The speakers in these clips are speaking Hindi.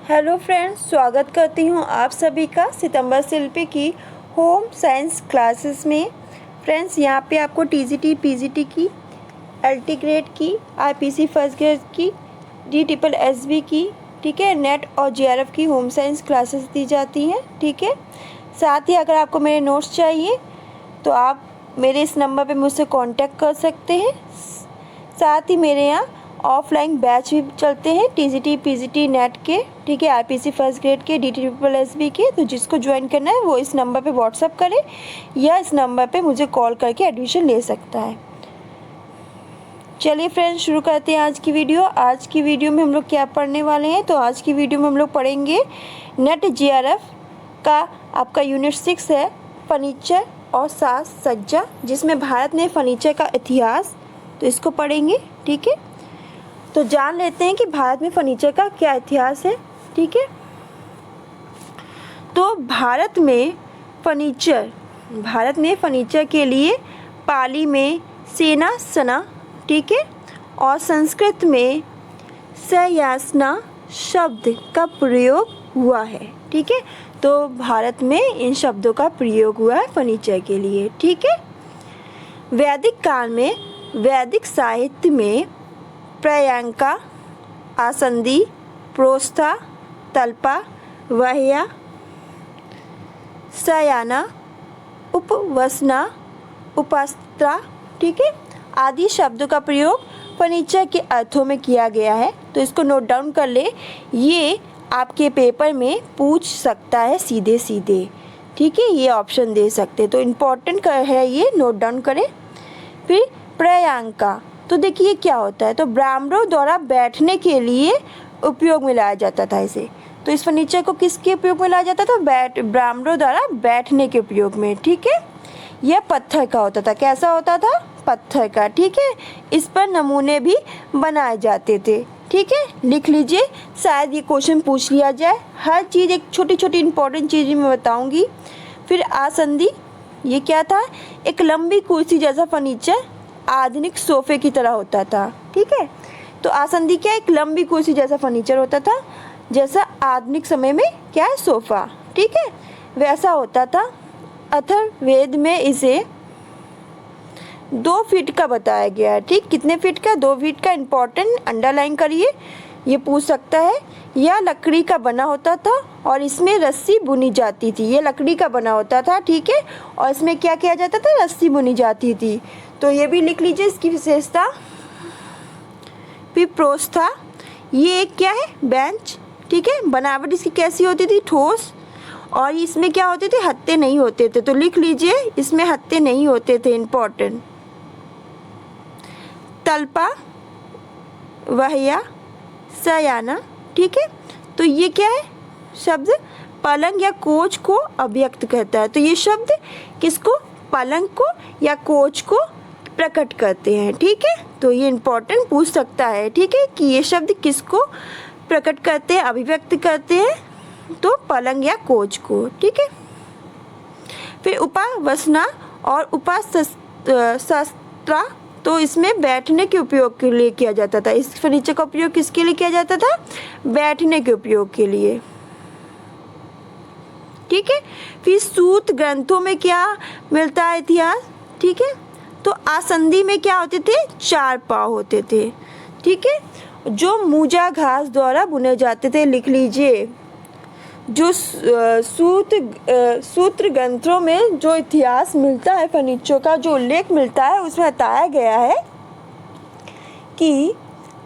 हेलो फ्रेंड्स, स्वागत करती हूँ आप सभी का सितंबर शिल्पी की होम साइंस क्लासेस में। फ्रेंड्स, यहाँ पे आपको टीजीटी, पीजीटी की, एलटी ग्रेड की, आईपीसी फर्स्ट ग्रेड की, DSSB की, ठीक है, नेट और जेआरएफ की होम साइंस क्लासेस दी जाती हैं, ठीक है। साथ ही अगर आपको मेरे नोट्स चाहिए तो आप मेरे इस नंबर पे मुझसे कांटेक्ट कर सकते हैं। साथ ही मेरे यहाँ ऑफलाइन बैच भी चलते हैं टीजीटी, पीजीटी, नेट के, ठीक है, आईपीसी फर्स्ट ग्रेड के, DSSB के। तो जिसको ज्वाइन करना है वो इस नंबर पे व्हाट्सअप करे या इस नंबर पे मुझे कॉल करके एडमिशन ले सकता है। चलिए फ्रेंड्स, शुरू करते हैं आज की वीडियो। आज की वीडियो में हम लोग क्या पढ़ने वाले हैं, तो आज की वीडियो में हम लोग पढ़ेंगे नेट जेआरएफ का आपका यूनिट 6 है, फर्नीचर और साज सज्जा, जिसमें भारत ने फर्नीचर का इतिहास, तो इसको पढ़ेंगे, ठीक है। तो जान लेते हैं कि भारत में फर्नीचर का क्या इतिहास है, ठीक है। तो भारत में फर्नीचर के लिए पाली में सेनासना, ठीक है, और संस्कृत में सयासना शब्द का प्रयोग हुआ है, ठीक है। तो भारत में इन शब्दों का प्रयोग हुआ है फर्नीचर के लिए, ठीक है। वैदिक काल में वैदिक साहित्य में पर्यंका, आसंदी, प्रोस्था, तल्पा, वह्या, शयाना, उपवसना, उपास्त्रा, ठीक है, आदि शब्दों का प्रयोग फर्नीचर के अर्थों में किया गया है। तो इसको नोट डाउन कर ले, ये आपके पेपर में पूछ सकता है सीधे सीधे, ठीक है, ये ऑप्शन दे सकते, तो इम्पोर्टेंट है, ये नोट डाउन करें। फिर पर्यंका, तो देखिए क्या होता है, तो ब्राह्मणों द्वारा बैठने के लिए उपयोग में लाया जाता था इसे। तो इस फर्नीचर को किसके उपयोग में लाया जाता था, ब्राह्मणों द्वारा बैठने के उपयोग में, ठीक है। यह पत्थर का होता था, कैसा होता था, पत्थर का, ठीक है। इस पर नमूने भी बनाए जाते थे, ठीक है। लिख लीजिए, शायद ये क्वेश्चन पूछ लिया जाए। हर चीज़ एक छोटी छोटी इंपॉर्टेंट चीज़ मैं बताऊंगी। फिर आसंदी, ये क्या था, एक लंबी कुर्सी जैसा फर्नीचर आधुनिक सोफे की तरह होता था, ठीक है। तो आसंदी क्या, एक लंबी कुर्सी जैसा फर्नीचर होता था, जैसा आधुनिक समय में क्या है, सोफा, ठीक है, वैसा होता था। अथर्ववेद में इसे 2 फीट का बताया गया है, ठीक, कितने फीट का, 2 फीट का, इंपॉर्टेंट, अंडरलाइन करिए, ये पूछ सकता है। यह लकड़ी का बना होता था और इसमें रस्सी बुनी जाती थी, ये लकड़ी का बना होता था, ठीक है, और इसमें क्या किया जाता था, रस्सी बुनी जाती थी। तो ये भी लिख लीजिए इसकी विशेषता। फिर प्रोस्था, ये एक क्या है, बेंच, ठीक है, बनावट इसकी कैसी होती थी, ठोस, और इसमें क्या होते थे, हत्थे नहीं होते थे, तो लिख लीजिए इसमें हत्थे नहीं होते थे, इंपॉर्टेंट। तल्पा, वह्या, शयाना, ठीक है, तो ये क्या है, शब्द पलंग या कोच को अभिव्यक्त करता है। तो ये शब्द किसको, पलंग को या कोच को प्रकट करते हैं, ठीक है। तो ये इंपॉर्टेंट पूछ सकता है, ठीक है, कि ये शब्द किसको प्रकट करते हैं, अभिव्यक्त करते हैं, तो पलंग या कोच को, ठीक है। फिर उपावसना और उपासस्त्रा, तो इसमें बैठने के उपयोग के लिए किया जाता था। इस फर्नीचर का उपयोग किसके लिए किया जाता था, बैठने के उपयोग के लिए, ठीक है। फिर सूत ग्रंथों में क्या मिलता है इतिहास, ठीक है। तो आसंदी में क्या होते थे, 4 पाँव होते थे, ठीक है, जो मूजा घास द्वारा बुने जाते थे, लिख लीजिए। जो सूत्र ग्रंथों में जो इतिहास मिलता है फर्नीचर का, जो उल्लेख मिलता है, उसमें बताया गया है कि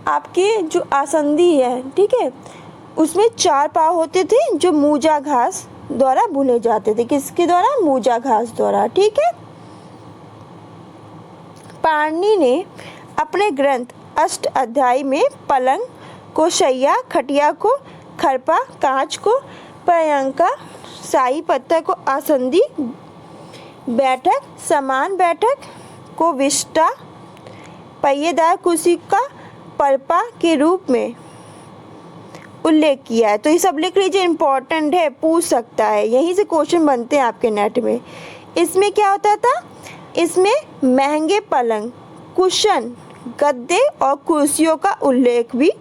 आपके जो आसंदी है, ठीक है, उसमें 4 पाँव होते थे जो मूजा घास द्वारा बुने जाते थे, किसके द्वारा, मूजा घास द्वारा, ठीक है। पाणिनि ने अपने ग्रंथ अष्टाध्यायी में पलंग को शैया, खटिया को खरपा, कांच को पर्यंका, शाही पत्थर को आसंदी, बैठक, समान बैठक को विष्टा, पहिएदार कुर्सी का परपा के रूप में उल्लेख किया है। तो ये सब लिख लीजिए, इंपॉर्टेंट है, पूछ सकता है, यहीं से क्वेश्चन बनते हैं आपके नेट में। इसमें क्या होता था, इसमें महंगे पलंग, कुशन, गद्दे और कुर्सियों का उल्लेख भी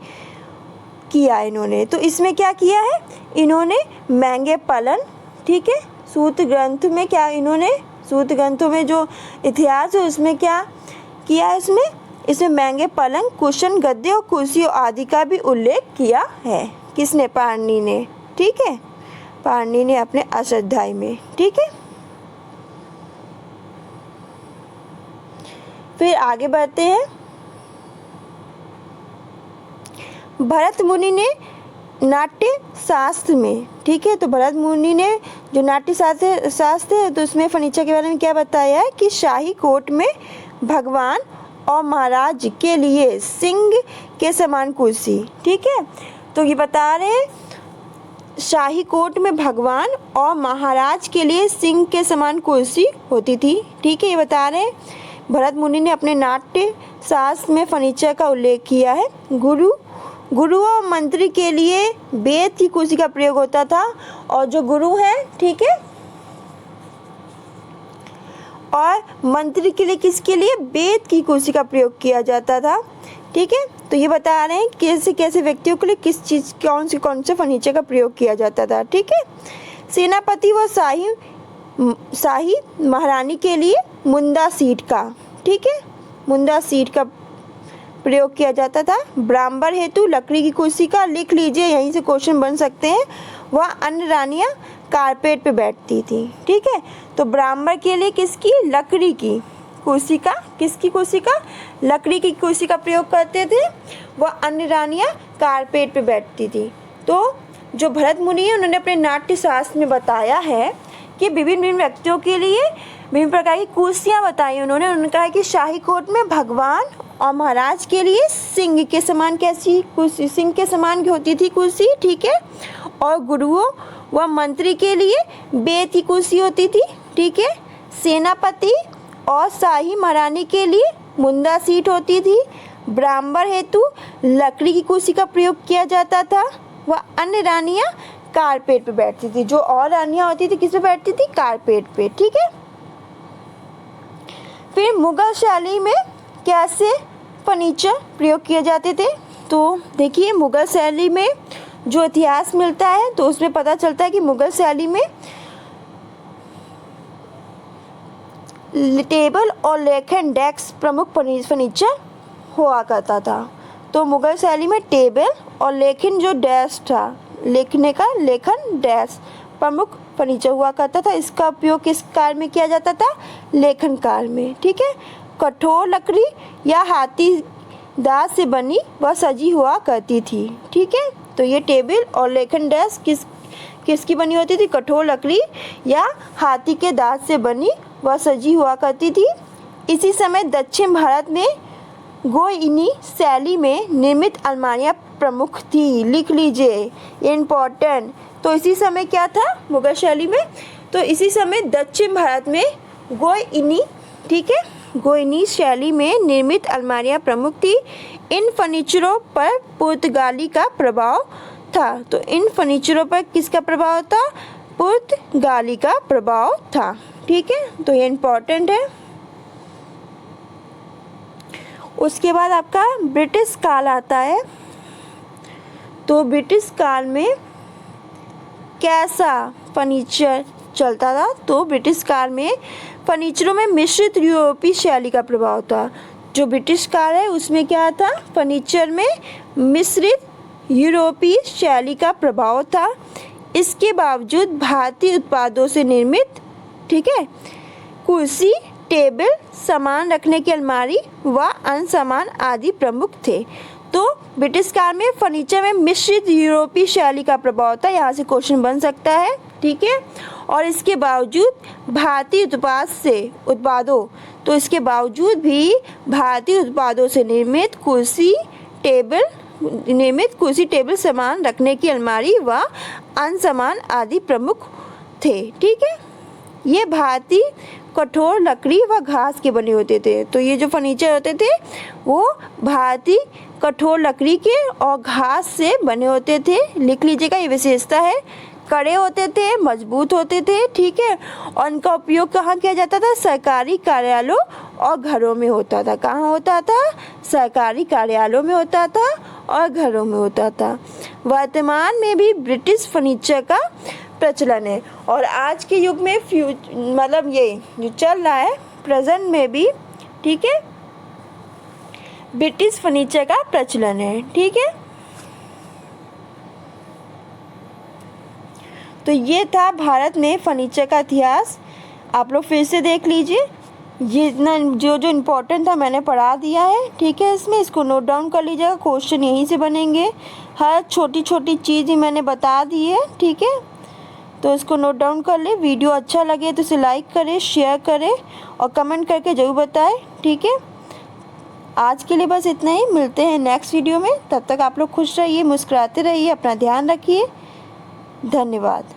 किया इन्होंने। तो इसमें क्या किया है इन्होंने, महंगे पलन, ठीक है, सूत्र ग्रंथ में क्या इन्होंने, सूत्र ग्रंथों में जो इतिहास है उसमें क्या किया है, इसमें महंगे पलंग, कुशन, गद्दे और कुर्सियों आदि का भी उल्लेख किया है। किसने, पाणिनि ने, ठीक है, पाणिनि ने अपने अष्टाध्यायी में, ठीक है। फिर आगे बढ़ते हैं। भरत मुनि ने नाट्य शास्त्र में, ठीक है, तो भरत मुनि ने जो नाट्य शास्त्र है तो उसमें फर्नीचर के बारे में क्या बताया है कि शाही कोर्ट में भगवान और महाराज के लिए सिंह के समान कुर्सी, ठीक है, तो ये बता रहे हैं शाही कोर्ट में भगवान और महाराज के लिए सिंह के समान कुर्सी होती थी, ठीक है, ये बता रहे हैं। भरत मुनि ने अपने नाट्य शास्त्र में फर्नीचर का उल्लेख किया है। गुरु और मंत्री के लिए बेत की कुर्सी का प्रयोग होता था, और जो गुरु हैं, ठीक है, और मंत्री के लिए किसके लिए, बेत की कुर्सी का प्रयोग किया जाता था, ठीक है। तो ये बता रहे हैं कैसे कैसे व्यक्तियों के लिए किस चीज़ कौन से फर्नीचर का प्रयोग किया जाता था, ठीक है। सेनापति व शाही महारानी के लिए मुंदा सीट का, ठीक है, मुंदा सीट का प्रयोग किया जाता था। ब्राह्मण हेतु लकड़ी की कुर्सी का, लिख लीजिए, यहीं से क्वेश्चन बन सकते हैं। वह अन्य रानियाँ कारपेट पे बैठती थी, ठीक है। तो ब्राह्मण के लिए किसकी, लकड़ी की कुर्सी का, किसकी कुर्सी का, लकड़ी की कुर्सी का प्रयोग करते थे। वह अन्य रानियाँ कारपेट पे बैठती थी। तो जो भरत मुनि है उन्होंने अपने नाट्य शास्त्र में बताया है कि विभिन्न व्यक्तियों के लिए विभिन्न प्रकार की कुर्सियाँ बताई उन्होंने कहा कि शाही कोर्ट में भगवान और महाराज के लिए सिंह के समान कैसी कुर्सी, सिंह के समान होती थी कुर्सी, ठीक है, और गुरुओं व मंत्री के लिए बेत की कुर्सी होती थी, ठीक है। सेनापति और शाही महारानी के लिए मुंदा सीट होती थी। ब्राह्मण हेतु लकड़ी की कुर्सी का प्रयोग किया जाता था। वह अन्य रानियाँ कारपेट पे बैठती थी, जो और रानियाँ होती थी किस पे बैठती थी, कारपेट पे, ठीक है। फिर मुगल शैली में कैसे फर्नीचर प्रयोग किए जाते थे, तो देखिए मुगल शैली में जो इतिहास मिलता है तो उसमें पता चलता है कि मुगल शैली में टेबल और लेखन डेस्क प्रमुख फर्नीचर हुआ करता था। तो मुगल शैली में टेबल और लेखन जो डेस्क था, लिखने का लेखन डेस्क प्रमुख फर्नीचर हुआ करता था। इसका उपयोग किस कार्य में किया जाता था, लेखन कार्य में, ठीक है। कठोर लकड़ी या हाथी दांत से बनी व सजी हुआ करती थी, ठीक है। तो ये टेबल और लेखन डेस्क किसकी बनी होती थी, कठोर लकड़ी या हाथी के दांत से बनी व सजी हुआ करती थी। इसी समय दक्षिण भारत में गोइनी शैली में निर्मित अलमारियाँ प्रमुख थी, लिख लीजिए, ये इम्पोर्टेंट। तो इसी समय क्या था मुगल शैली में, तो इसी समय दक्षिण भारत में गोइनी, ठीक है, गोइनी शैली में निर्मित अलमारियाँ प्रमुख थी। इन फर्नीचरों पर पुर्तगाली का प्रभाव था। तो इन फर्नीचरों पर किसका प्रभाव था, पुर्तगाली का प्रभाव था, ठीक है। तो ये इम्पोर्टेंट है। उसके बाद आपका ब्रिटिश काल आता है। तो ब्रिटिश काल में कैसा फर्नीचर चलता था, तो ब्रिटिश काल में फर्नीचरों में मिश्रित यूरोपीय शैली का प्रभाव था। जो ब्रिटिश काल है उसमें क्या था, फर्नीचर में मिश्रित यूरोपीय शैली का प्रभाव था। इसके बावजूद भारतीय उत्पादों से निर्मित, ठीक है, कुर्सी, टेबल, सामान रखने की अलमारी व अन्य सामान आदि प्रमुख थे। तो ब्रिटिश काल में फर्नीचर में मिश्रित यूरोपीय शैली का प्रभाव था, यहाँ से क्वेश्चन बन सकता है, ठीक है। और इसके बावजूद भारतीय उत्पादों, तो इसके बावजूद भी भारतीय उत्पादों से निर्मित कुर्सी, टेबल, सामान रखने की अलमारी व अन्य सामान आदि प्रमुख थे, ठीक है। ये भारतीय कठोर लकड़ी व घास के बने होते थे। तो ये जो फर्नीचर होते थे वो भारतीय कठोर लकड़ी के और घास से बने होते थे, लिख लीजिएगा, ये विशेषता है। कड़े होते थे, मजबूत होते थे, ठीक है, और इनका उपयोग कहाँ किया जाता था, सरकारी कार्यालयों और घरों में होता था। कहाँ होता था? सरकारी कार्यालयों में होता था और घरों में होता था। वर्तमान में भी ब्रिटिश फर्नीचर का प्रचलन है और आज के युग में मतलब ये जो चल रहा है प्रेजेंट में भी, ठीक है, ब्रिटिश फर्नीचर का प्रचलन है। ठीक है, तो ये था भारत में फर्नीचर का इतिहास। आप लोग फिर से देख लीजिए, ये इतना जो जो इम्पोर्टेंट था मैंने पढ़ा दिया है। ठीक है, इसको नोट डाउन कर लीजिएगा, क्वेश्चन यहीं से बनेंगे। हर छोटी छोटी चीज़ ही मैंने बता दी है। ठीक है, तो इसको नोट डाउन कर ले। वीडियो अच्छा लगे तो इसे लाइक करें, शेयर करें और कमेंट करके ज़रूर बताएं। ठीक है, आज के लिए बस इतना ही। मिलते हैं नेक्स्ट वीडियो में। तब तक आप लोग खुश रहिए, मुस्कुराते रहिए, अपना ध्यान रखिए। धन्यवाद।